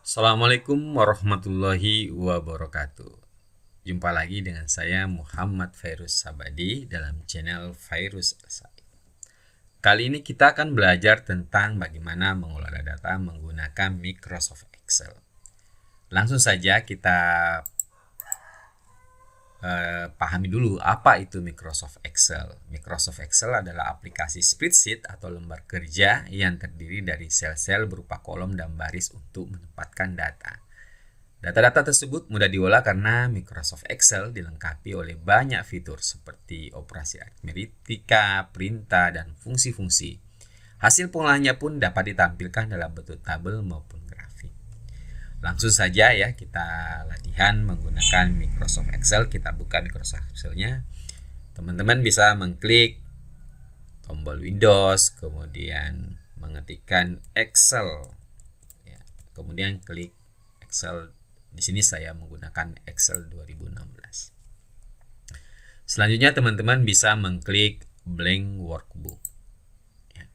Assalamualaikum warahmatullahi wabarakatuh. Jumpa lagi dengan saya Muhammad Fairuz Sabadi dalam channel Fairuz Esai. Kali ini kita akan belajar tentang bagaimana mengelola data menggunakan Microsoft Excel. Langsung saja kita pahami dulu apa itu Microsoft Excel. Microsoft Excel adalah aplikasi spreadsheet atau lembar kerja yang terdiri dari sel-sel berupa kolom dan baris untuk menempatkan data. Data-data tersebut mudah diolah karena Microsoft Excel dilengkapi oleh banyak fitur seperti operasi aritmetika, perintah, dan fungsi-fungsi. Hasil pengolahannya pun dapat ditampilkan dalam bentuk tabel maupun grafik. Langsung saja ya kita latihan menggunakan Microsoft Excel. Kita buka Microsoft Excel-nya. Teman-teman bisa mengklik tombol Windows, kemudian mengetikkan Excel. Ya, kemudian klik Excel. Di sini saya menggunakan Excel 2016. Selanjutnya teman-teman bisa mengklik blank workbook. Ya.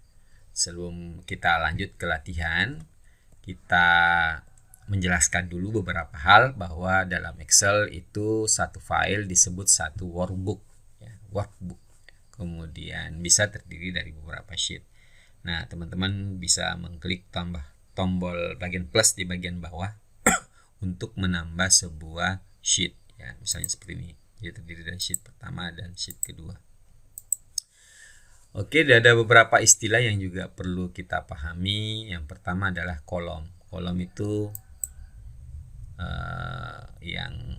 Sebelum kita lanjut ke latihan, kita menjelaskan dulu beberapa hal bahwa dalam Excel itu satu file disebut satu workbook. Ya, workbook. Kemudian bisa terdiri dari beberapa sheet. Nah, teman-teman bisa mengklik tombol bagian plus di bagian bawah untuk menambah sebuah sheet ya, misalnya seperti ini. Jadi terdiri dari sheet pertama dan sheet kedua. Oke, ada beberapa istilah yang juga perlu kita pahami. Yang pertama adalah kolom. Kolom itu yang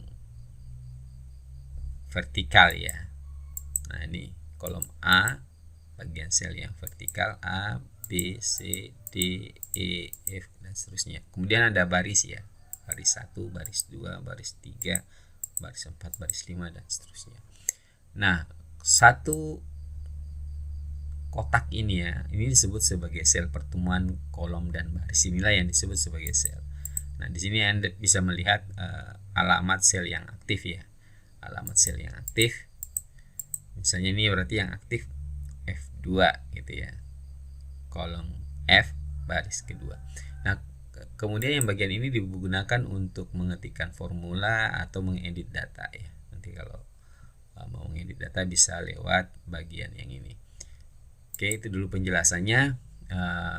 vertikal ya. Nah, ini kolom A, bagian sel yang vertikal A, B, C, D, E, F dan seterusnya. Kemudian ada baris ya. Baris 1, baris 2, baris 3, baris 4, baris 5 dan seterusnya. Nah, satu kotak ini ya, ini disebut sebagai sel pertemuan kolom dan baris. Inilah yang disebut sebagai sel. Nah, di sini Anda bisa melihat alamat sel yang aktif ya. Alamat sel yang aktif. Misalnya ini berarti yang aktif F2 gitu ya. Kolom F baris kedua. Nah, kemudian yang bagian ini digunakan untuk mengetikkan formula atau mengedit data ya. Nanti kalau mau mengedit data bisa lewat bagian yang ini. Oke, itu dulu penjelasannya.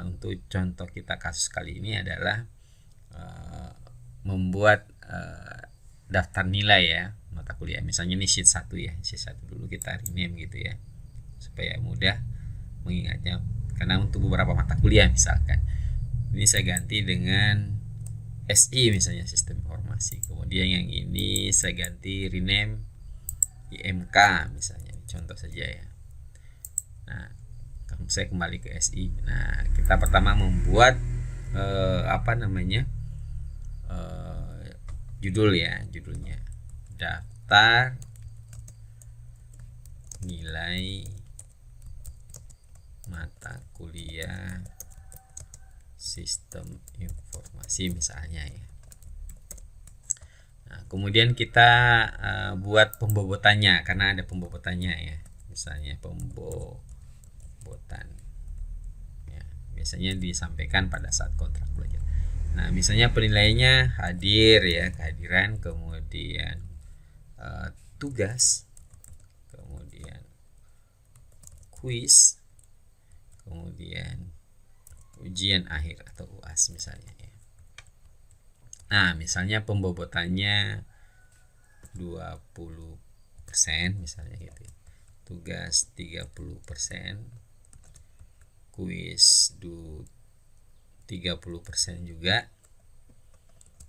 Untuk contoh kita kasus kali ini adalah membuat daftar nilai ya mata kuliah. Misalnya ini sheet 1 ya. Sheet 1 dulu kita rename gitu ya. Supaya mudah mengingatnya. Karena untuk beberapa mata kuliah misalkan. Ini saya ganti dengan SI misalnya sistem informasi. Kemudian yang ini saya ganti rename IMK misalnya. Contoh saja ya. Nah, saya kembali ke SI. Nah, kita pertama membuat judul ya, judulnya daftar nilai mata kuliah sistem informasi misalnya ya. Nah, kemudian kita buat pembobotannya karena ada pembobotannya ya. Misalnya pembobotan ya, biasanya disampaikan pada saat kontrak belajar. Nah, misalnya penilaiannya hadir ya, kehadiran, kemudian tugas, kemudian kuis, kemudian ujian akhir atau UAS misalnya ya. Nah, misalnya pembobotannya 20% misalnya gitu. Tugas 30%, kuis 30% juga,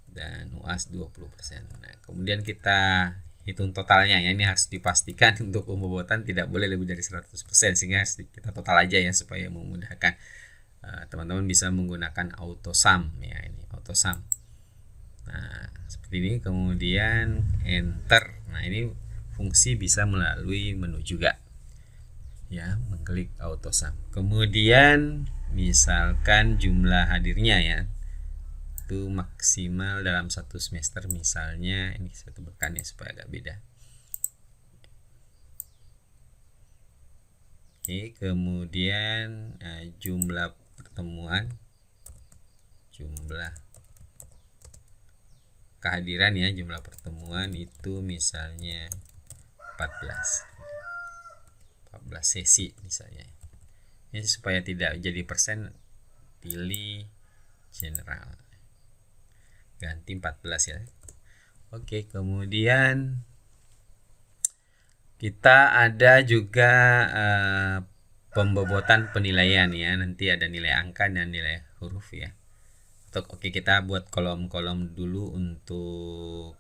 dan UAS 20%. Nah, kemudian kita hitung totalnya ya. Ini harus dipastikan untuk pembobotan tidak boleh lebih dari 100%, sehingga kita total aja ya supaya memudahkan. Teman-teman bisa menggunakan auto sum ya, ini auto sum. Nah, seperti ini, kemudian enter. Nah, ini fungsi bisa melalui menu juga ya, mengklik auto sum. Kemudian misalkan jumlah hadirnya ya, itu maksimal dalam satu semester, misalnya ini saya tebarkan ya supaya agak beda. Oke, kemudian jumlah pertemuan, jumlah kehadiran ya, jumlah pertemuan itu misalnya 14 sesi misalnya. Ini supaya tidak jadi persen, pilih general, ganti 14 ya. Oke, kemudian kita ada juga pembobotan penilaian ya. Nanti ada nilai angka dan nilai huruf ya. Oke, kita buat kolom-kolom dulu untuk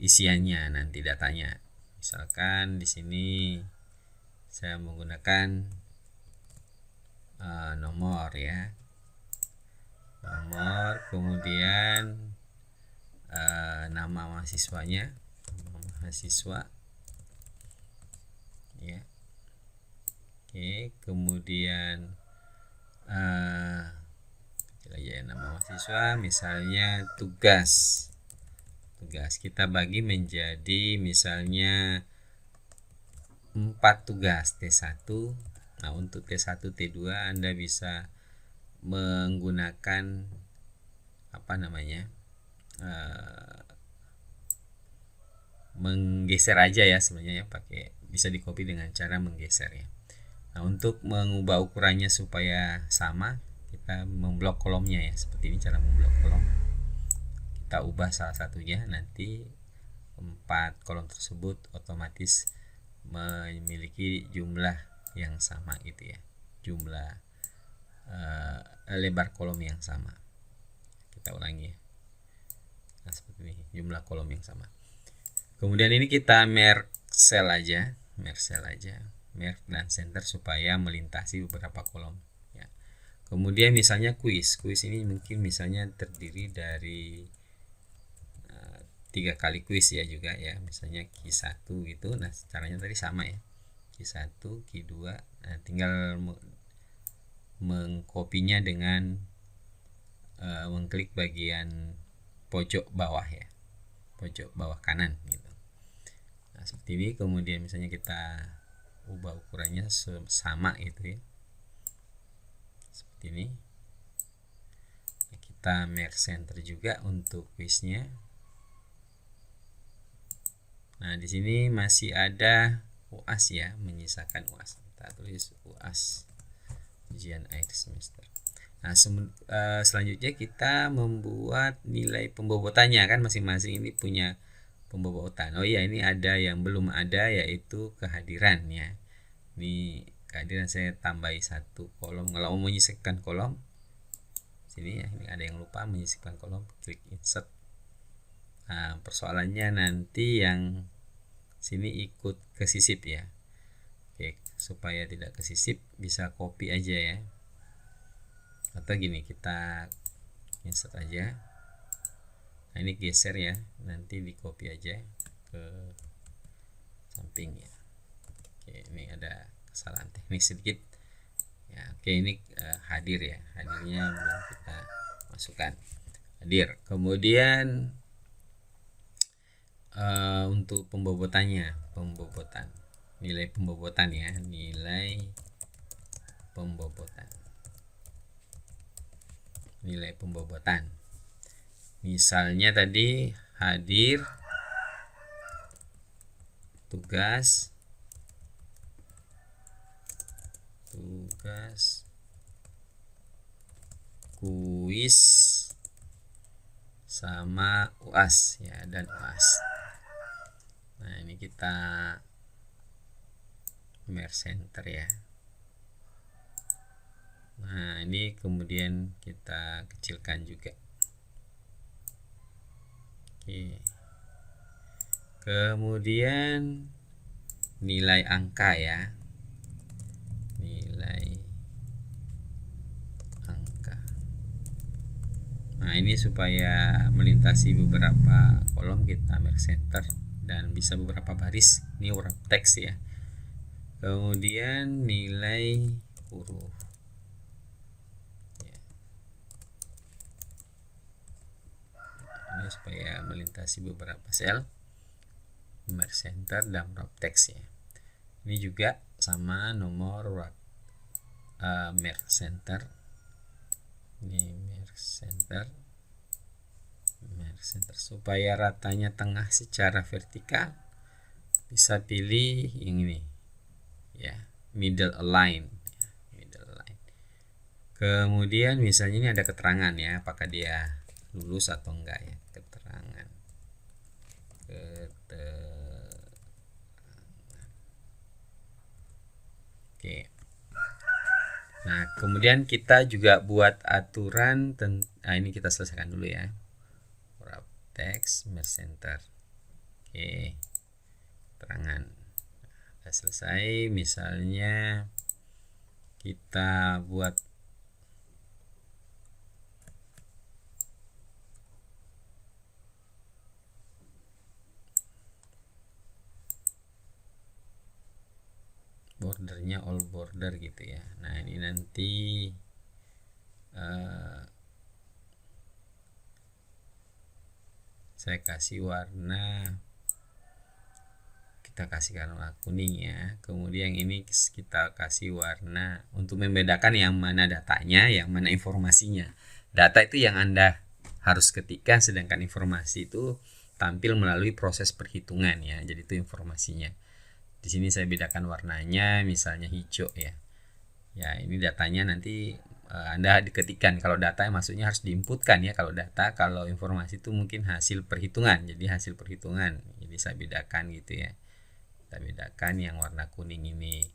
isiannya nanti datanya. Misalkan di sini saya menggunakan nomor ya. Nomor, kemudian nama mahasiswanya, mahasiswa ya. Oke, kemudian ya, nama mahasiswa, misalnya tugas kita bagi menjadi misalnya 4 tugas T1. Nah, untuk T1 T2 Anda bisa menggunakan menggeser aja ya, sebenarnya ya, pakai bisa di copy dengan cara menggeser ya. Nah, untuk mengubah ukurannya supaya sama, kita memblok kolomnya ya, seperti ini cara memblok kolom. Kita ubah salah satunya, nanti 4 kolom tersebut otomatis memiliki jumlah yang sama gitu ya, jumlah lebar kolom yang sama. Kita ulangi ya. Nah, seperti ini, jumlah kolom yang sama. Kemudian ini kita merge cell aja, merge dan center supaya melintasi beberapa kolom ya. Kemudian misalnya kuis ini mungkin misalnya terdiri dari 3 kali kuis ya juga ya, misalnya Q1 gitu. Nah, caranya tadi sama ya, Q1 Q2. Nah, tinggal mengkopinya dengan mengklik bagian pojok bawah ya, pojok bawah kanan gitu. Nah, seperti ini. Kemudian misalnya kita ubah ukurannya sama gitu ya, seperti ini. Nah, kita merge center juga untuk quiznya. Nah, di sini masih ada UAS ya, menyisakan UAS. Kita tulis UAS, ujian akhir semester. Nah, selanjutnya kita membuat nilai pembobotannya kan, masing-masing ini punya pembobotan. Oh iya, ini ada yang belum ada, yaitu kehadiran ya. Ini kehadiran saya tambahi 1 kolom. Kalau mau menyisipkan kolom sini ya, ini ada yang lupa menyisipkan kolom, klik insert. Nah, persoalannya nanti yang sini ikut kesisip ya. Oke, supaya tidak kesisip bisa copy aja ya, atau gini, kita insert aja. Nah, ini geser ya, nanti di copy aja ke samping ya. Oke, ini ada kesalahan teknik sedikit ya. Oke, ini hadir ya, hadirnya belum kita masukkan, hadir. Kemudian untuk pembobotannya, nilai pembobotan ya, nilai pembobotan. Misalnya tadi hadir, tugas, kuis, sama UAS ya, dan UAS. Nah, ini kita merge center ya. Nah, ini kemudian kita kecilkan juga. Oke. Kemudian nilai angka ya, nilai angka. Nah, ini supaya melintasi beberapa kolom, kita merge center dan bisa beberapa baris. Ini wrap text ya. Kemudian nilai huruf ya. Ini supaya melintasi beberapa sel, merge center dan wrap text ya. Ini juga sama, nomor merge center. Ini merge center, center. Supaya ratanya tengah secara vertikal, bisa pilih yang ini ya, middle align. Kemudian misalnya ini ada keterangan ya, apakah dia lulus atau enggak ya, keterangan. Oke. Nah, kemudian kita juga buat aturan ini kita selesaikan dulu ya. Wrap text, merge center. Oke. Keterangan. Sudah selesai, misalnya kita buat bordernya all border gitu ya. Nah, ini nanti saya kasih warna, kita kasih warna kuning ya. Kemudian ini kita kasih warna untuk membedakan yang mana datanya, yang mana informasinya. Data itu yang Anda harus ketikkan, sedangkan informasi itu tampil melalui proses perhitungan ya. Jadi itu informasinya. Di sini saya bedakan warnanya, misalnya hijau ya. Ya, ini datanya nanti Anda diketikkan. Kalau data maksudnya harus diinputkan ya. Kalau data, kalau informasi itu mungkin hasil perhitungan. Jadi hasil perhitungan. Jadi saya bedakan gitu ya. Kita bedakan yang warna kuning ini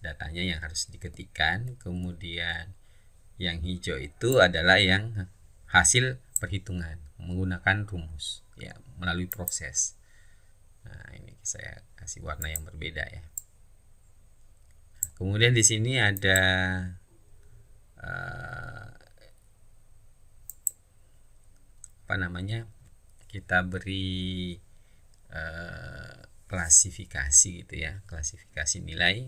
datanya yang harus diketikkan. Kemudian yang hijau itu adalah yang hasil perhitungan menggunakan rumus ya, melalui proses. Nah, ini saya kasih warna yang berbeda ya. Kemudian di sini ada apa namanya, kita beri klasifikasi gitu ya, klasifikasi nilai,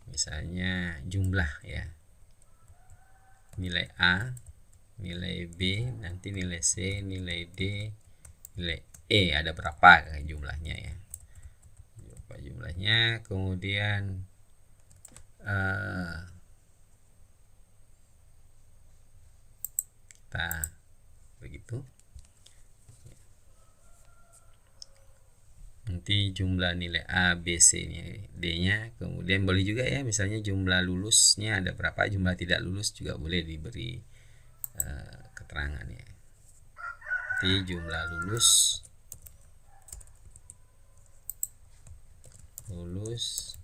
misalnya jumlah ya, nilai A, nilai B, nanti nilai C, nilai D, nilai E, ada berapa jumlahnya ya, berapa jumlahnya. Kemudian kita begitu, nanti jumlah nilai A, B, C ini D-nya. Kemudian boleh juga ya, misalnya jumlah lulusnya ada berapa, jumlah tidak lulus juga boleh diberi keterangan ya. Nanti jumlah lulus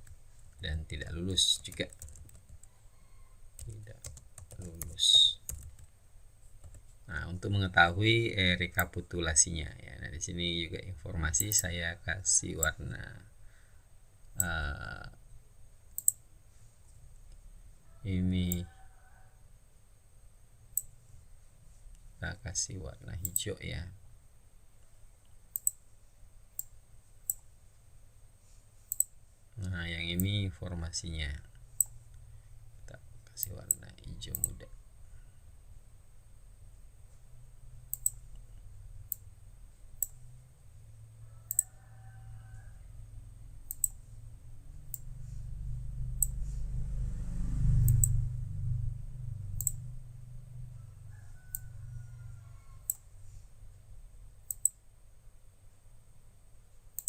dan tidak lulus juga, tidak lulus. Nah, untuk mengetahui rekapitulasinya ya. Nah, di sini juga informasi saya kasih warna ini, kita kasih warna hijau ya. Nah, yang ini informasinya, kita kasih warna hijau muda.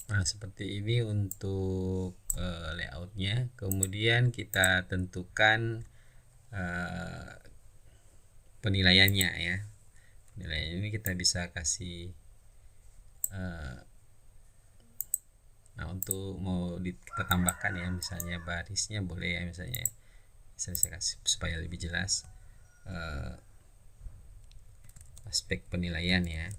Nah, seperti ini untuk layoutnya. Kemudian kita tentukan penilaiannya ya. Penilaian ini kita bisa kasih nah, untuk mau kita tambahkan ya, misalnya barisnya boleh ya, misalnya saya kasih supaya lebih jelas aspek penilaian ya.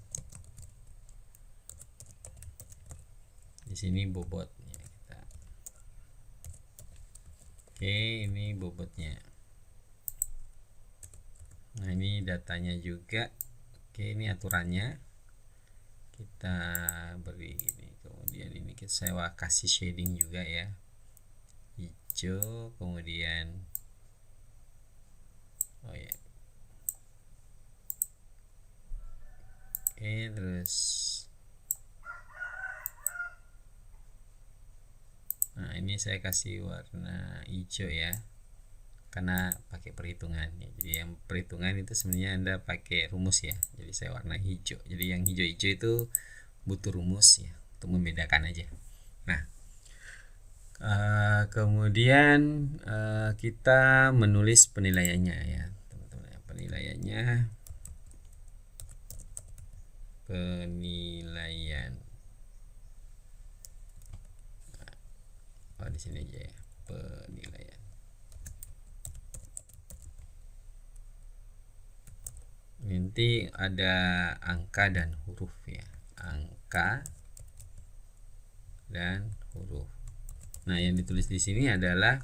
Di sini bobotnya kita. Oke, ini bobotnya. Nah, ini datanya juga. Oke, ini aturannya. Kita beri ini. Kemudian ini saya kasih shading juga ya. Hijau, kemudian oh ya. Oke, terus nah, ini saya kasih warna hijau ya. karena pakai perhitungan ya. Jadi yang perhitungan itu sebenarnya Anda pakai rumus ya. Jadi saya warna hijau. Jadi yang hijau-hijau itu butuh rumus ya untuk membedakan aja. Nah, kemudian kita menulis penilaiannya ya, teman-teman. Penilaian. Di sini aja ya, penilaian. Nanti ada angka dan huruf ya, angka dan huruf. Nah, yang ditulis di sini adalah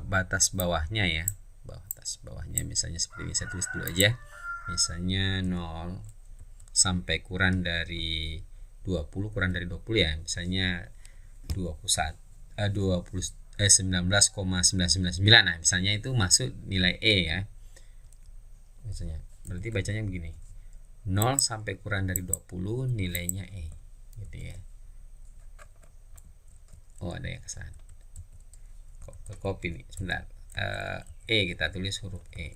batas bawahnya ya. Batas bawahnya misalnya seperti ini, saya tulis dulu aja. Misalnya 0 sampai kurang dari 20, kurang dari 20 ya. Misalnya 19,999. Nah, misalnya itu masuk nilai E ya. Misalnya, berarti bacanya begini. 0 sampai kurang dari 20 nilainya E. Gitu ya. Oh, ada yang kesalahan. Copy nih, sebentar. E kita tulis huruf E.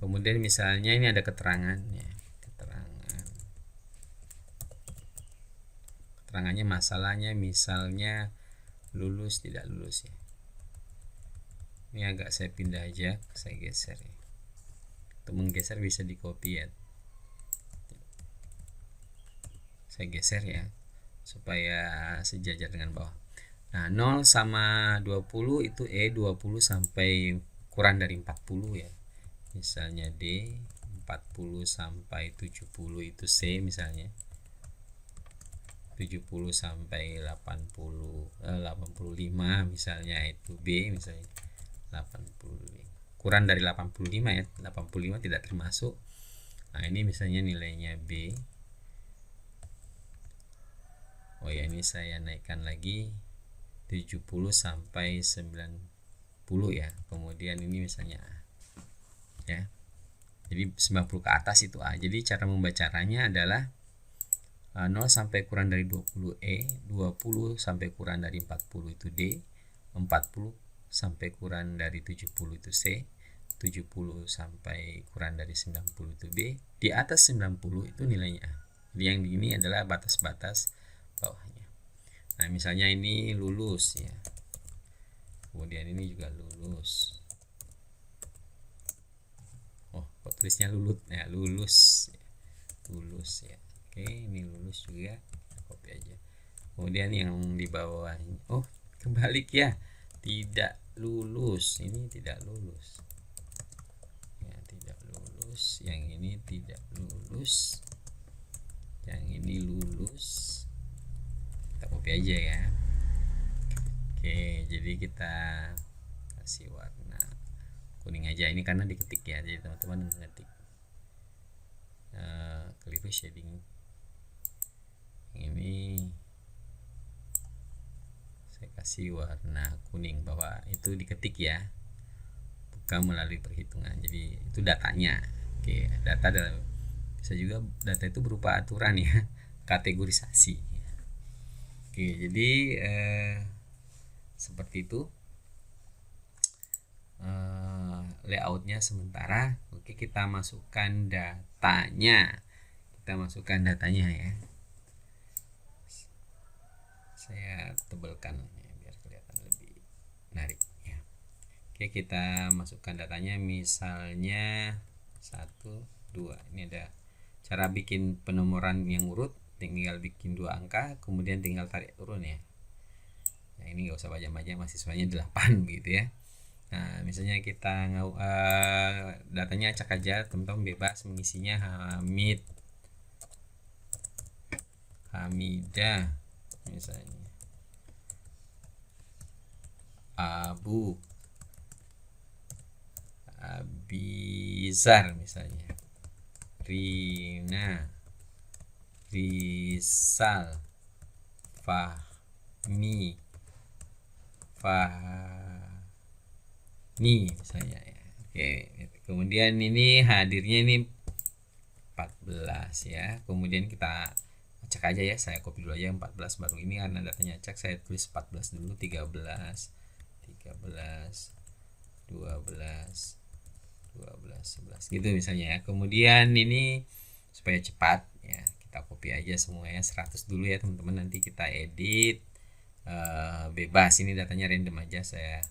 Kemudian misalnya ini ada keterangannya. Keterangannya masalahnya misalnya lulus tidak lulus ya. Ini agak saya pindah aja, saya geser ya. Untuk menggeser bisa di copy ya. Saya geser ya supaya sejajar dengan bawah. Nah, 0 sama 20 itu E, 20 sampai kurang dari 40 ya. Misalnya D, 40 sampai 70 itu C misalnya. 70 sampai 85 misalnya itu B misalnya. 85. Kurang dari 85 ya. 85 tidak termasuk. Nah, ini misalnya nilainya B. Oh ya, ini saya naikkan lagi 70 sampai 90 ya. Kemudian ini misalnya A. Ya. Jadi 90 ke atas itu A. Jadi cara membacanya adalah 0 sampai kurang dari 20 E, 20 sampai kurang dari 40 itu D, 40 sampai kurang dari 70 itu C, 70 sampai kurang dari 90 itu B, di atas 90 itu nilainya A. Jadi yang ini adalah batas-batas bawahnya. Nah, misalnya ini lulus ya. Kemudian ini juga lulus. Oh, kok tulisnya lulus ya, lulus. Lulus ya. Oke, ini lulus juga, copy aja. Kemudian yang di bawahnya, oh kebalik ya, tidak lulus, ini tidak lulus ya, tidak lulus. Yang ini tidak lulus, yang ini lulus. Kita copy aja ya. Oke, jadi kita kasih warna kuning aja, ini karena diketik ya, jadi teman-teman mengetik. Keliru shading. Ini saya kasih warna kuning bahwa itu diketik ya, bukan melalui perhitungan. Jadi itu datanya. Oke, data dalam bisa juga data itu berupa aturan ya, kategorisasi. Oke, jadi seperti itu layoutnya sementara. Oke, kita masukkan datanya. Ya. Saya tebalkan ya, biar kelihatan lebih menarik ya. Oke, kita masukkan datanya, misalnya 1, 2. Ini ada cara bikin penomoran yang urut, tinggal bikin 2 angka, kemudian tinggal tarik turun ya. Nah, ini nggak usah banyak-banyak, mahasiswanya 8 begitu ya. Nah, misalnya kita datanya acak aja, teman-teman bebas mengisinya. Hamidah misalnya, Abu, Abizar misalnya, Rina, Rizal, Fahmi misalnya ya. Oke, kemudian ini hadirnya ini 14 ya. Kemudian kita cek aja ya, saya copy dulu aja 14, baru ini karena datanya cek saya tulis 14 dulu, 13 13, 12, 11 gitu misalnya ya. Kemudian ini supaya cepat ya, kita copy aja semuanya 100 dulu ya teman-teman, nanti kita edit bebas. Ini datanya random aja, saya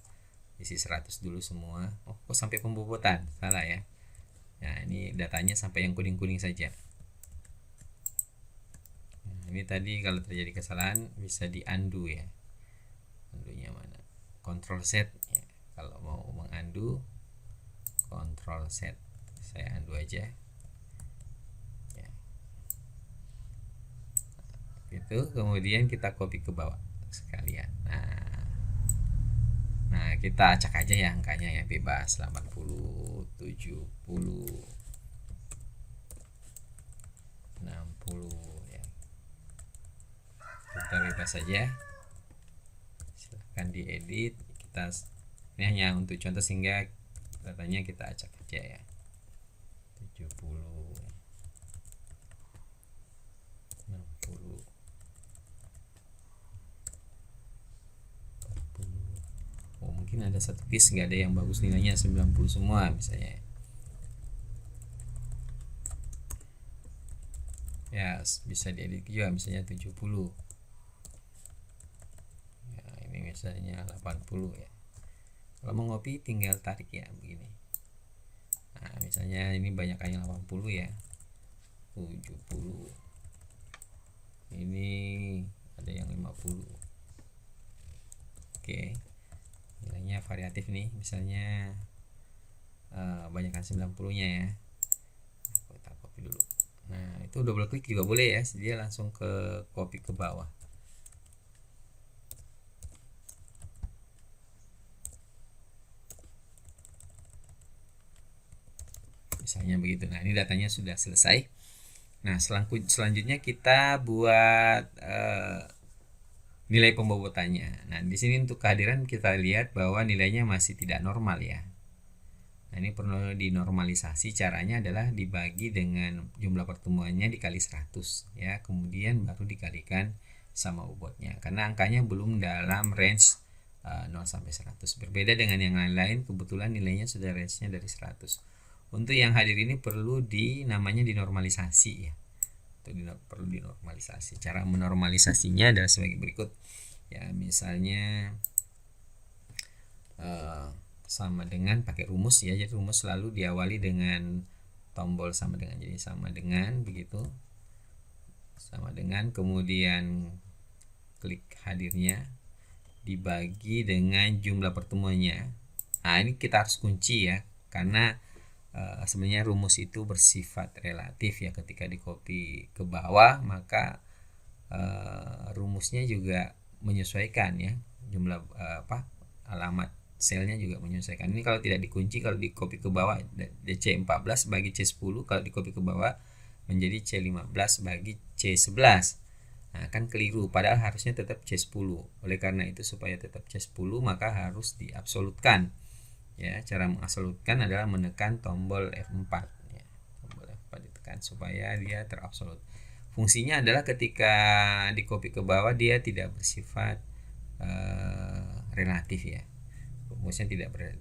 isi 100 dulu semua. Oh, kok sampai pembobotan, salah ya. Nah, ini datanya sampai yang kuning-kuning saja. Nah, ini tadi kalau terjadi kesalahan bisa di undo ya. Undo-nya mana? Control Z ya. Kalau mau mengundo, Control Z. Saya undo aja. Ya. Gitu, kemudian kita copy ke bawah sekalian. Nah, kita acak aja ya angkanya ya, bebas 80, 70, 60 ya. Kita bebas saja. Silahkan diedit. Ini hanya untuk contoh sehingga datanya kita acak aja ya. 70, 60, 40. Oh, mungkin ada satu piece nggak ada yang bagus nilainya 90 semua misalnya. Ya, bisa diedit juga misalnya 70. Ya, ini misalnya 80 ya. Kalau mau ngopi tinggal tarik ya begini. Nah, misalnya ini banyakannya 80 ya. 70. Ini ada yang 50. Oke. Nilainya variatif nih, misalnya banyakkan 90-nya ya. Kita copy dulu. Nah, itu double klik juga boleh ya, dia langsung ke copy ke bawah. Misalnya begitu. Nah, ini datanya sudah selesai. Nah, selanjutnya kita buat nilai pembobotannya. Nah, di sini untuk kehadiran kita lihat bahwa nilainya masih tidak normal ya. Nah, ini perlu dinormalisasi. Caranya adalah dibagi dengan jumlah pertemuannya dikali 100 ya, kemudian baru dikalikan sama bobotnya. Karena angkanya belum dalam range 0 sampai 100. Berbeda dengan yang lain-lain, kebetulan nilainya sudah range-nya dari 100. Untuk yang hadir ini perlu namanya dinormalisasi ya. Perlu dinormalisasi. Cara menormalisasinya adalah sebagai berikut ya, misalnya sama dengan pakai rumus ya. Jadi rumus selalu diawali dengan tombol sama dengan, jadi sama dengan begitu, sama dengan, kemudian klik hadirnya dibagi dengan jumlah pertemuannya. Nah, ini kita harus kunci ya, karena sebenarnya rumus itu bersifat relatif ya. Ketika di copy ke bawah maka rumusnya juga menyesuaikan ya, jumlah alamat selnya juga menyesuaikan. Ini kalau tidak dikunci, kalau di copy ke bawah C14 bagi C10, kalau di copy ke bawah menjadi C15 bagi C11. Nah, kan keliru, padahal harusnya tetap C10. Oleh karena itu supaya tetap C10 maka harus diabsolutkan. Ya, cara mengabsolutkan adalah menekan tombol F4 ya. Tombol F4 ditekan supaya dia terabsolut. Fungsinya adalah ketika di copy ke bawah dia tidak bersifat relatif ya. Rumusnya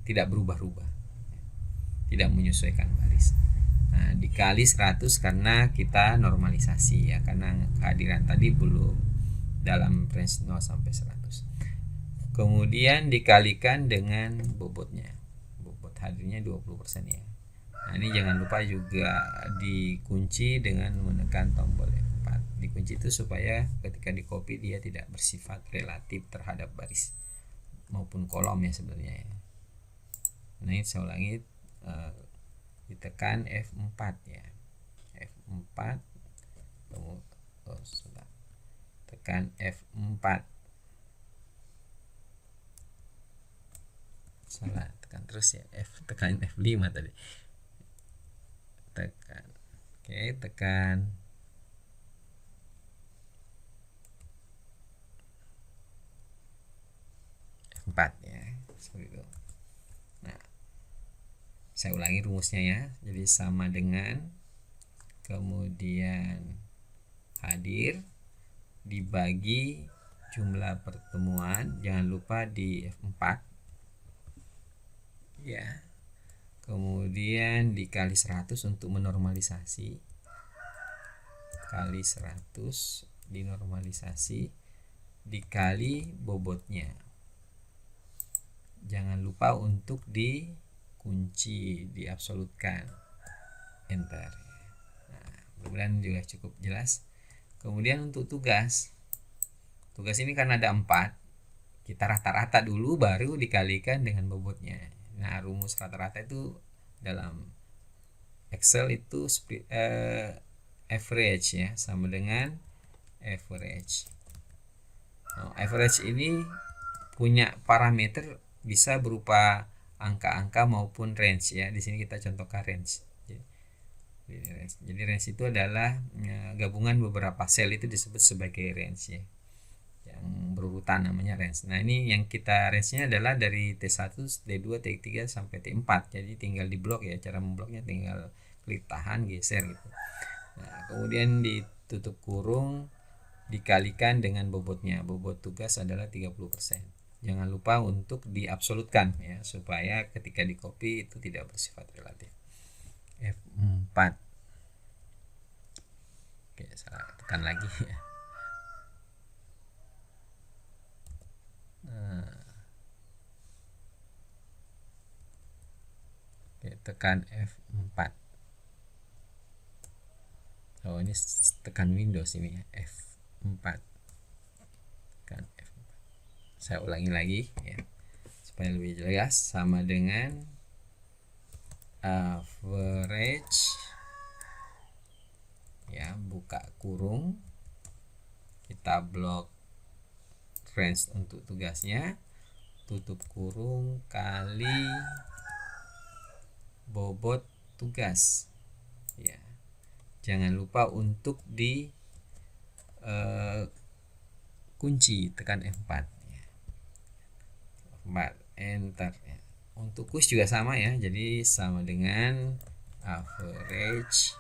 tidak berubah-ubah. Tidak menyesuaikan baris. Nah, dikali 100 karena kita normalisasi ya, karena kehadiran tadi belum dalam range 0 sampai 100. Kemudian dikalikan dengan bobotnya. Hadirnya 20% ya. Nah, ini jangan lupa juga dikunci dengan menekan tombol F4. Dikunci itu supaya ketika di copy dia tidak bersifat relatif terhadap baris maupun kolom ya sebenarnya ya. Nah, ini saya ulangi, ditekan F4 ya. F4 tekan F4. Salah, tekan terus ya, tekan F5 tadi. Tekan. Oke, tekan F4 ya. Seperti itu. Nah, saya ulangi rumusnya ya. Jadi sama dengan, kemudian hadir dibagi jumlah pertemuan, jangan lupa di F4 ya. Kemudian dikali 100 untuk menormalisasi, kali 100 dinormalisasi dikali bobotnya. Jangan lupa untuk dikunci, diabsolutkan, enter. Nah, mudah-mudahan juga cukup jelas. Kemudian untuk tugas ini karena ada 4, kita rata-rata dulu baru dikalikan dengan bobotnya. Nah, rumus rata-rata itu dalam Excel itu average ya, sama dengan average. Average ini punya parameter bisa berupa angka-angka maupun range ya. Di sini kita contohkan range. Jadi range itu adalah gabungan beberapa sel, itu disebut sebagai range ya. Yang berurutan namanya range. Nah, ini yang kita range-nya adalah dari T1, T2, T3 sampai T4. Jadi tinggal di blok ya. Cara membloknya tinggal klik tahan, geser gitu. Nah, kemudian ditutup kurung dikalikan dengan bobotnya. Bobot tugas adalah 30%. Jangan lupa untuk diabsolutkan ya, supaya ketika di copy itu tidak bersifat relatif. F4. Oke, salah tekan lagi ya. Oke, tekan F4. Oh, ini tekan Windows ini ya, F4. Tekan F4. Saya ulangi lagi ya, supaya lebih jelas. Sama dengan average ya, buka kurung, kita blok range untuk tugasnya, tutup kurung kali bobot tugas ya. Jangan lupa untuk di kunci, tekan F4 ya. F4 enter ya. Untuk kuis juga sama ya, jadi sama dengan average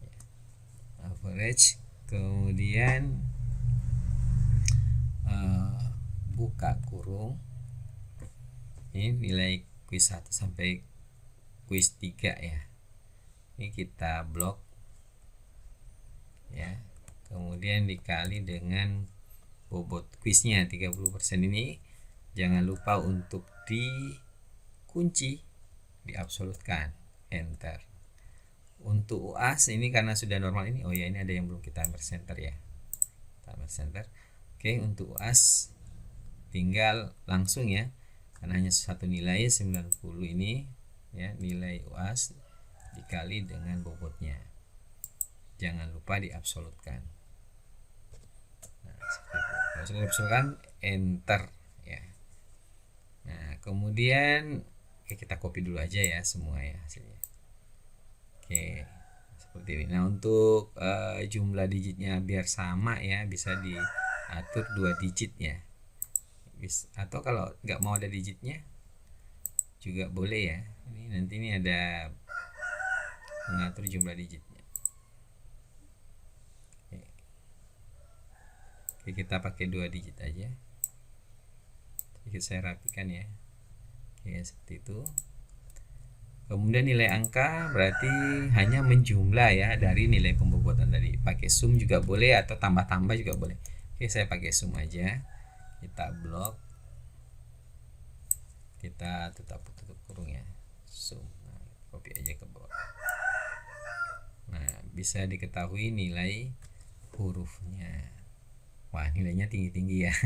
ya. Average, kemudian buka kurung, ini nilai kuis 1 sampai kuis 3 ya. Ini kita blok ya, kemudian dikali dengan bobot kuisnya 30% ini. Jangan lupa untuk dikunci, diabsolutkan, enter. Untuk UAS ini karena sudah normal ini, oh ya, ini ada yang belum kita center ya, timer center. Oke, untuk UAS tinggal langsung ya, karena hanya satu nilai 90 ini ya, nilai UAS dikali dengan bobotnya. Jangan lupa diabsolutkan. Nah, kalau sudah diabsolutkan, enter ya. Nah, kemudian kita copy dulu aja ya semua ya hasilnya. Oke, seperti ini. Nah, untuk jumlah digitnya biar sama ya, bisa diatur 2 digit ya. Atau kalau nggak mau ada digitnya juga boleh ya. Nanti ini ada mengatur jumlah digitnya. Oke, kita pakai 2 digit aja. Sedikit saya rapikan ya. Oke, seperti itu. Kemudian nilai angka berarti hanya menjumlah ya dari nilai pembobotan tadi. Pakai sum juga boleh atau tambah-tambah juga boleh. Oke, saya pakai sum aja. Kita blok. Kita tutup kurung ya. Sum. Nah, copy aja ke bawah. Nah, bisa diketahui nilai hurufnya. Wah, nilainya tinggi-tinggi ya.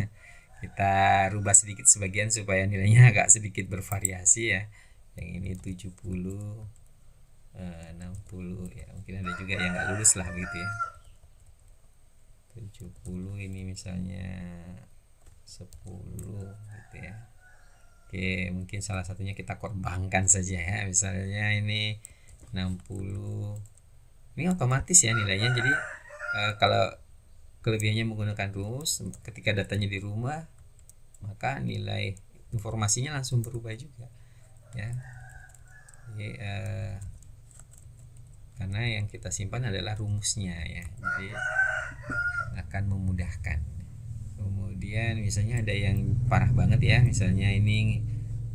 Kita rubah sedikit sebagian supaya nilainya agak sedikit bervariasi ya. Yang ini 70, 60 ya, mungkin ada juga yang nggak lulus lah begitu ya. 70 ini misalnya 10 gitu ya. Oke, mungkin salah satunya kita korbankan saja ya, misalnya ini 60. Ini otomatis ya nilainya, jadi kalau kelebihannya menggunakan rumus, ketika datanya di rumah maka nilai informasinya langsung berubah juga ya. Jadi, karena yang kita simpan adalah rumusnya ya, jadi akan memudahkan. Kemudian misalnya ada yang parah banget ya, misalnya ini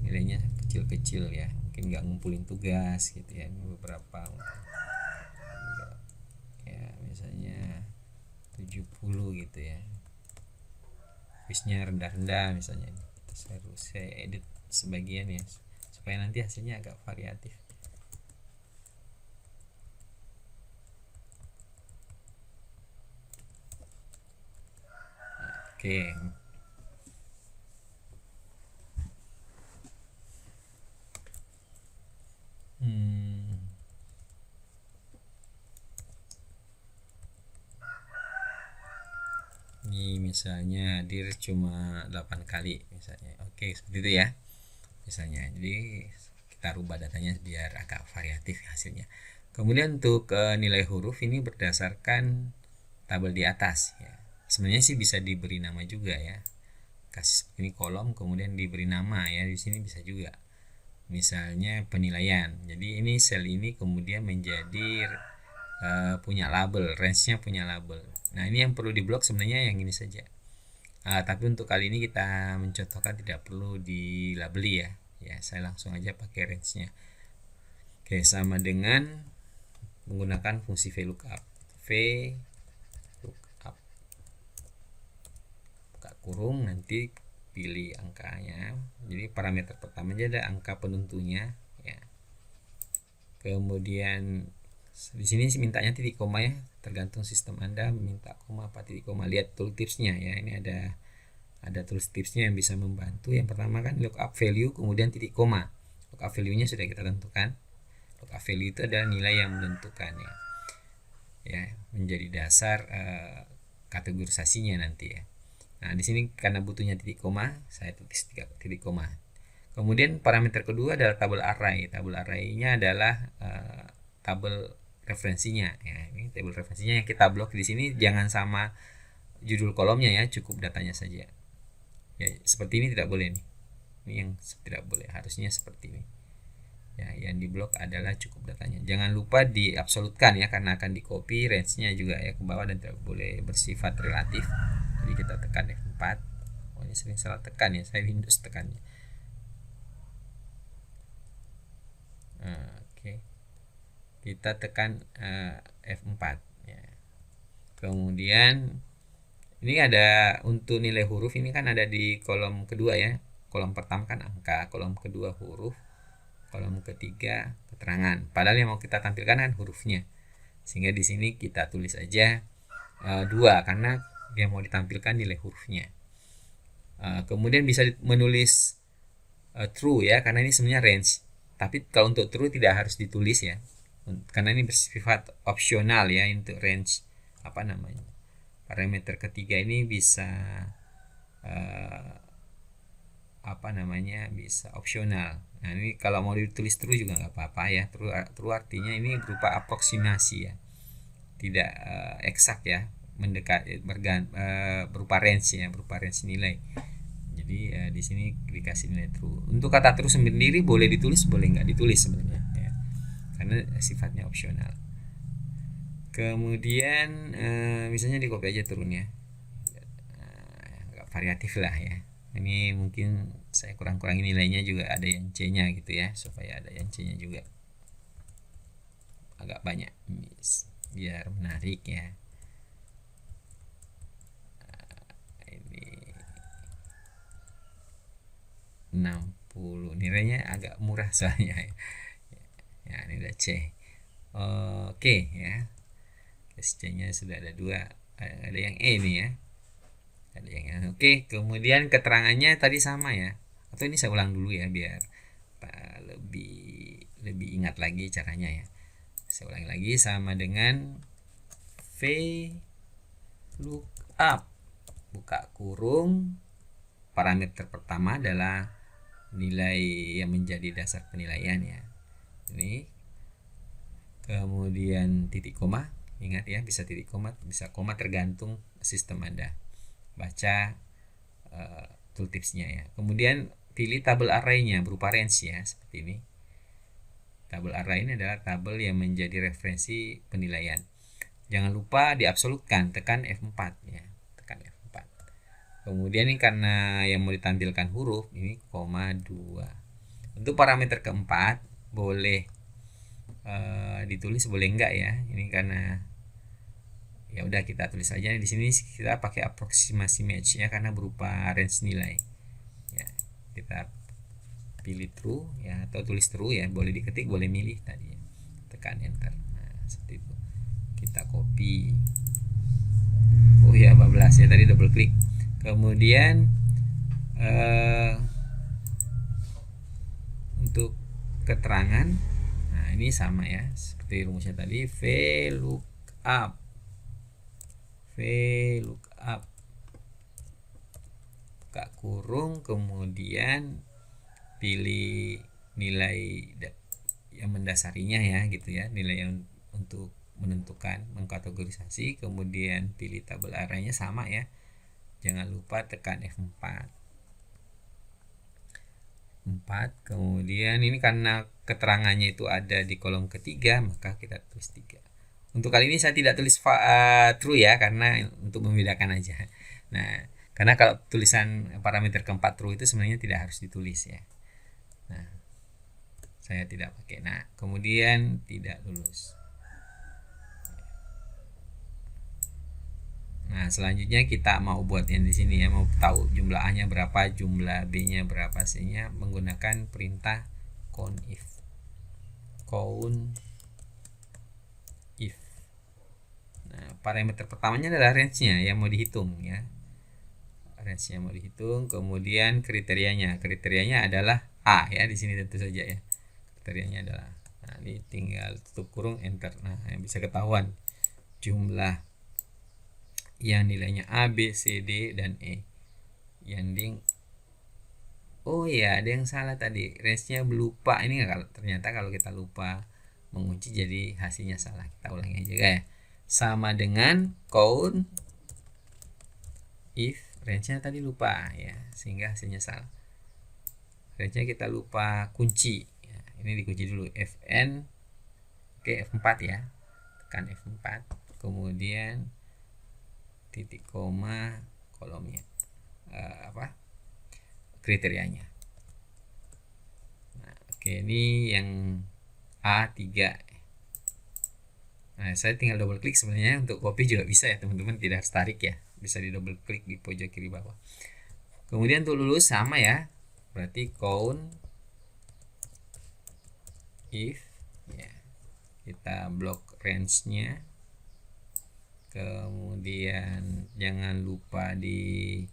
nilainya kecil-kecil ya, mungkin nggak ngumpulin tugas gitu ya. Ini beberapa ya, misalnya 70 gitu ya, bisnya rendah-rendah misalnya. Saya edit sebagian ya supaya nanti hasilnya agak variatif. Oke. Ini misalnya hadir cuma 8 kali misalnya. Oke, seperti itu ya. Misalnya. Jadi kita rubah datanya biar agak variatif hasilnya. Kemudian untuk nilai huruf ini berdasarkan tabel di atas ya. Sebenarnya sih bisa diberi nama juga ya. Kasih ini kolom kemudian diberi nama ya. Di sini bisa juga. Misalnya penilaian. Jadi ini sel ini kemudian menjadi punya label, range-nya punya label. Nah, ini yang perlu diblok sebenarnya yang ini saja. Tapi untuk kali ini kita mencontohkan tidak perlu dilabeli ya. Ya, saya langsung aja pakai range-nya. Oke, sama dengan menggunakan fungsi VLOOKUP. VLOOKUP. Buka kurung, nanti pilih angkanya. Jadi parameter pertamanya ada angka penentunya ya. Kemudian di sini sih mintanya titik koma ya, tergantung sistem Anda minta koma apa titik koma. Lihat tooltipsnya ya, ini ada tools tipsnya yang bisa membantu. Yang pertama kan lookup value kemudian titik koma. Lookup value nya sudah kita tentukan. Lookup value itu adalah nilai yang menentukan ya menjadi dasar kategorisasinya nanti ya. Nah, di sini karena butuhnya titik koma, saya tulis titik koma. Kemudian parameter kedua adalah tabel array. Tabel array-nya adalah tabel referensinya ya. Ini tabel referensinya yang kita blok di sini jangan sama judul kolomnya ya, cukup datanya saja. Ya, seperti ini tidak boleh nih. Ini yang tidak boleh, harusnya seperti ini. Ya, yang diblok adalah cukup datanya. Jangan lupa diabsolutkan ya karena akan di copy range-nya juga ya ke bawah dan tidak boleh bersifat relatif. Jadi kita tekan F4. Oh, ini sering salah tekan ya, saya Windows tekannya. Oke. Kita tekan F4 ya. Kemudian ini ada untuk nilai huruf ini kan ada di kolom kedua ya. Kolom pertama kan angka, kolom kedua huruf, kolom ketiga keterangan. Padahal yang mau kita tampilkan kan hurufnya. Sehingga di sini kita tulis aja 2 karena yang mau ditampilkan nilai hurufnya. Kemudian bisa menulis true ya karena ini sebenarnya range. Tapi kalau untuk true tidak harus ditulis ya. Karena ini bersifat opsional ya untuk range apa namanya. Parameter ketiga ini bisa bisa opsional. Nah, ini kalau mau ditulis true juga nggak apa-apa ya. True artinya ini berupa aproksimasi ya, tidak eksak ya, mendekat berupa range ya, berupa range nilai. Jadi di sini dikasih nilai true. Untuk kata true sendiri boleh ditulis, boleh nggak ditulis sebenarnya ya, karena sifatnya opsional. Kemudian misalnya di copy aja turunnya, agak variatif lah ya. Ini mungkin saya kurang-kurangin nilainya juga ada yang C-nya gitu ya, supaya ada yang C-nya juga agak banyak biar menarik ya. Ini 60 nilainya agak murah soalnya ya, ini udah C. Oke ya, C-nya sudah ada 2, ada yang E nih ya, ada yang oke. Kemudian keterangannya tadi sama ya, atau ini saya ulang dulu ya biar lebih ingat lagi caranya ya. Saya ulangi lagi, sama dengan VLOOKUP buka kurung, parameter pertama adalah nilai yang menjadi dasar penilaian ya, ini. Kemudian titik koma, ingat ya, bisa titik koma bisa koma tergantung sistem Anda baca tooltipsnya ya. Kemudian pilih tabel array-nya berupa range ya, seperti ini. Tabel array ini adalah tabel yang menjadi referensi penilaian. Jangan lupa diabsolutkan, tekan F4 ya, tekan F4. Kemudian ini karena yang mau ditampilkan huruf, ini koma 2. Untuk parameter keempat boleh ditulis boleh enggak ya. Ini karena ya udah kita tulis aja di sini, kita pakai aproksimasi match ya karena berupa range nilai. Ya, kita pilih true ya atau tulis true ya, boleh diketik boleh milih tadi ya. Tekan enter. Nah, seperti itu. Kita copy. Oh ya 14 ya tadi double klik. Kemudian untuk keterangan, nah ini sama ya seperti rumusnya tadi, VLOOKUP buka kurung, kemudian pilih nilai yang mendasarinya ya gitu ya, nilai yang untuk menentukan mengkategorisasi, kemudian pilih tabel arraynya sama ya, jangan lupa tekan F4. Kemudian ini karena keterangannya itu ada di kolom ketiga, maka kita tulis 3. Untuk kali ini saya tidak tulis true ya, karena untuk membedakan aja. Nah, karena kalau tulisan parameter keempat true itu sebenarnya tidak harus ditulis ya. Nah, saya tidak pakai. Nah, kemudian tidak lulus. Nah, selanjutnya kita mau buat yang di sini ya, mau tahu jumlah A-nya berapa, jumlah B-nya berapa, C-nya menggunakan perintah countif. Nah, parameter pertamanya adalah range-nya yang mau dihitung ya. Range-nya mau dihitung, kemudian kriterianya. Kriterianya adalah A ya, di sini tentu saja ya. Kriterianya adalah. Nah, ini tinggal tutup kurung enter. Nah, yang bisa ketahuan jumlah yang nilainya A, B, C, D, dan E. Yang oh ya, ada yang salah tadi, range-nya lupa. Ini ternyata kalau kita lupa mengunci jadi hasilnya salah. Kita ulangi aja ya. Sama dengan count if range-nya tadi lupa ya, sehingga hasilnya salah. Range-nya kita lupa kunci ya. Ini dikunci dulu Fn. Oke, F4 ya. Tekan F4. Kemudian titik koma kolomnya kriterianya. Nah, oke, ini yang A3. Nah, saya tinggal double klik sebenarnya, untuk copy juga bisa ya teman-teman, tidak harus tarik ya, bisa di double klik di pojok kiri bawah. Kemudian untuk lulus sama ya, berarti count if ya, kita blok range-nya. Kemudian jangan lupa di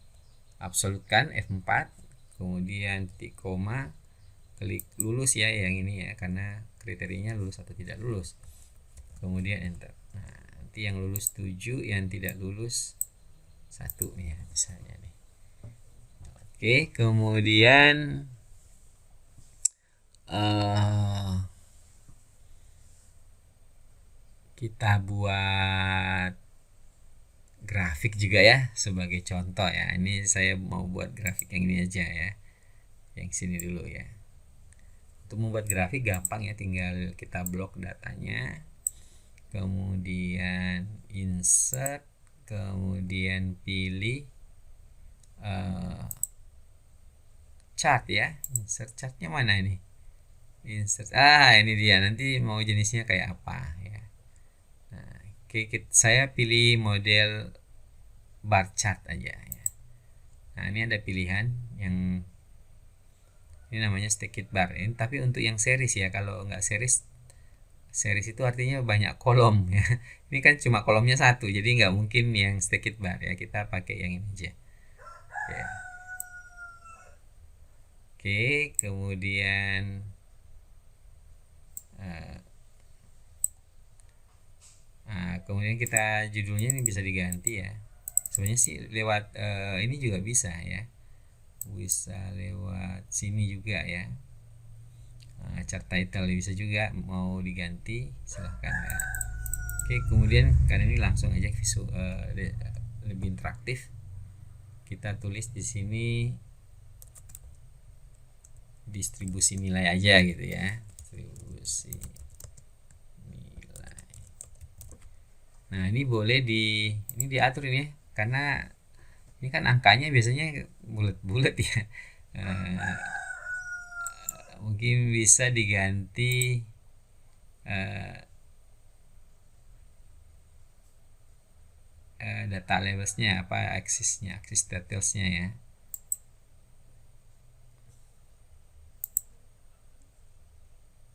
absolutkan F4, kemudian titik koma, klik lulus ya yang ini ya, karena kriterianya lulus atau tidak lulus, kemudian enter. Nah, nanti yang lulus 7, yang tidak lulus 1 nih ya misalnya nih. Oke, kemudian kita buat grafik juga ya sebagai contoh ya. Ini saya mau buat grafik yang ini aja ya, yang sini dulu ya. Untuk membuat grafik gampang ya, tinggal kita blok datanya, kemudian insert, kemudian pilih chart ya. Insert chartnya mana ini? Insert, ini dia, nanti mau jenisnya kayak apa ya. Nah, oke, saya pilih model bar chart aja ya. Nah, ini ada pilihan yang ini namanya stacked bar ini, tapi untuk yang series ya. Kalau nggak series itu artinya banyak kolom ya. Ini kan cuma kolomnya satu, jadi nggak mungkin yang stacked bar ya, kita pakai yang ini aja ya. Oke, kemudian kemudian kita judulnya ini bisa diganti ya. Sebenarnya sih lewat ini juga bisa ya, bisa lewat sini juga ya. Chart title bisa juga, mau diganti silahkan ya. Oke, kemudian karena ini langsung aja visual, lebih interaktif, kita tulis di sini distribusi nilai aja gitu ya, distribusi nilai. Nah, ini boleh ini diatur ini ya, karena ini kan angkanya biasanya bulat-bulat ya. mungkin bisa diganti data labelsnya apa, axis detailsnya ya.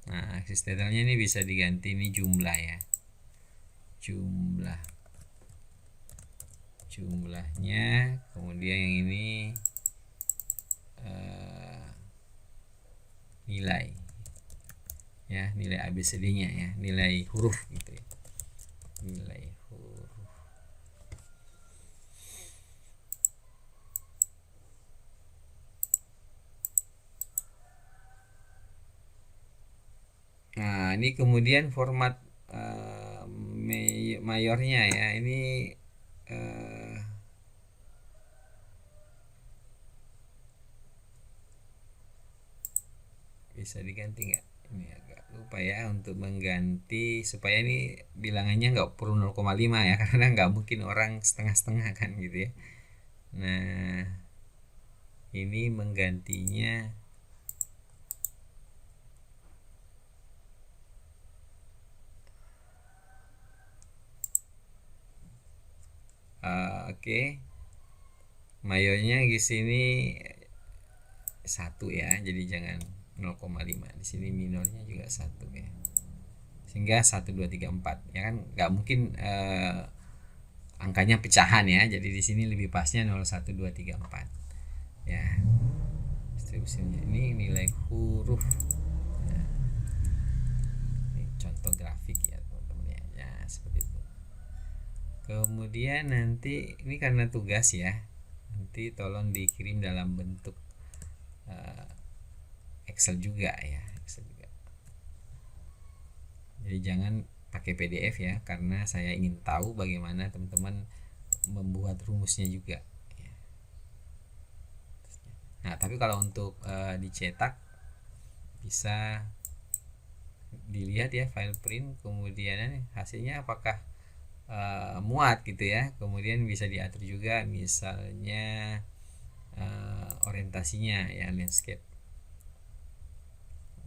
Nah, axis detailnya ini bisa diganti, ini jumlah ya, jumlahnya. Kemudian yang ini nilai ya, nilai ABCD-nya ya, nilai huruf gitu ya, nilai huruf. Nah, ini kemudian format mayornya ya, ini bisa diganti nggak? Ini agak lupa ya untuk mengganti supaya ini bilangannya nggak perlu 0,5 ya, karena nggak mungkin orang setengah-setengah kan gitu ya. Nah, ini menggantinya oke. Mayornya di sini 1 ya, jadi jangan 0,5. Di sini minornya juga 1 ya. Sehingga 1 2 3 4 ya kan, nggak mungkin angkanya pecahan ya. Jadi di sini lebih pasnya 0 1 2 3 4 ya. Distribusinya ini nilai huruf. Nah, ini contoh grafik ya teman-teman ya. Ya, seperti itu. Kemudian nanti ini karena tugas ya, nanti tolong dikirim dalam bentuk Excel juga ya, Excel juga. Jadi jangan pakai PDF ya, karena saya ingin tahu bagaimana teman-teman membuat rumusnya juga ya. Nah, tapi kalau untuk dicetak bisa dilihat ya, file print, kemudian hasilnya apakah muat gitu ya. Kemudian bisa diatur juga misalnya orientasinya ya, landscape.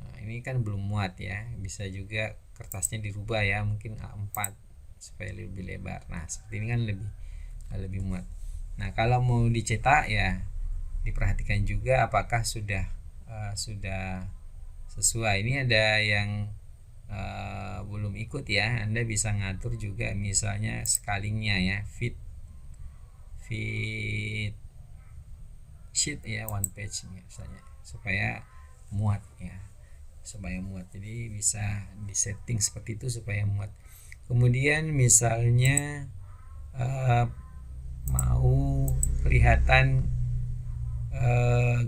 Nah, ini kan belum muat ya, bisa juga kertasnya dirubah ya, mungkin A4 supaya lebih lebar. Nah, seperti ini kan lebih muat. Nah, kalau mau dicetak ya diperhatikan juga apakah sudah sesuai. Ini ada yang belum ikut ya, Anda bisa ngatur juga misalnya scalingnya ya, fit sheet ya, one page misalnya, supaya muat ya, jadi bisa disetting seperti itu supaya muat. Kemudian misalnya mau kelihatan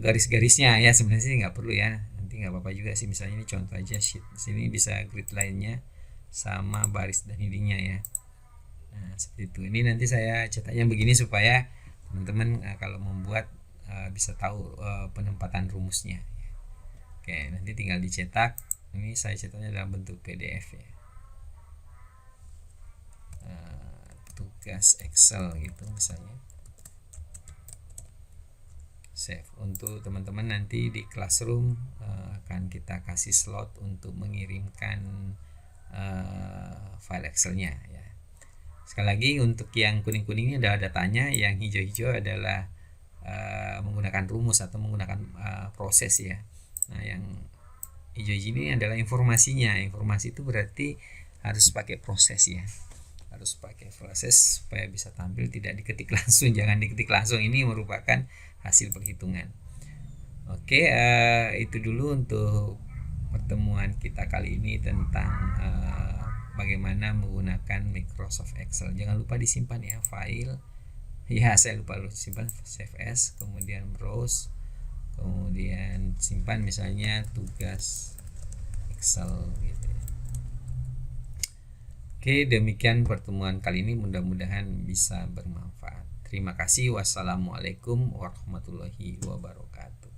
garis-garisnya ya, sebenarnya sih nggak perlu ya, nanti nggak apa-apa juga sih. Misalnya ini contoh aja sheet, sini bisa grid line-nya sama baris dan heading-nya ya. Nah, seperti itu. Ini nanti saya cetaknya begini supaya teman-teman kalau membuat bisa tahu penempatan rumusnya. Oke, nanti tinggal dicetak. Ini saya cetaknya dalam bentuk PDF ya. Tugas Excel gitu misalnya. Save. Untuk teman-teman nanti di Classroom akan kita kasih slot untuk mengirimkan file Excelnya ya. Sekali lagi, untuk yang kuning-kuning ini adalah datanya, yang hijau-hijau adalah menggunakan rumus atau menggunakan proses ya. Nah, yang hijau ini adalah informasinya. Informasi itu berarti harus pakai proses ya, harus pakai proses supaya bisa tampil, tidak diketik langsung. Jangan diketik langsung, ini merupakan hasil perhitungan. Oke, itu dulu untuk pertemuan kita kali ini tentang bagaimana menggunakan Microsoft Excel. Jangan lupa disimpan ya file. Ya, saya lupa simpan, save as, kemudian browse, kemudian simpan misalnya tugas Excel gitu ya. Oke, demikian pertemuan kali ini, mudah-mudahan bisa bermanfaat. Terima kasih. Wassalamualaikum warahmatullahi wabarakatuh.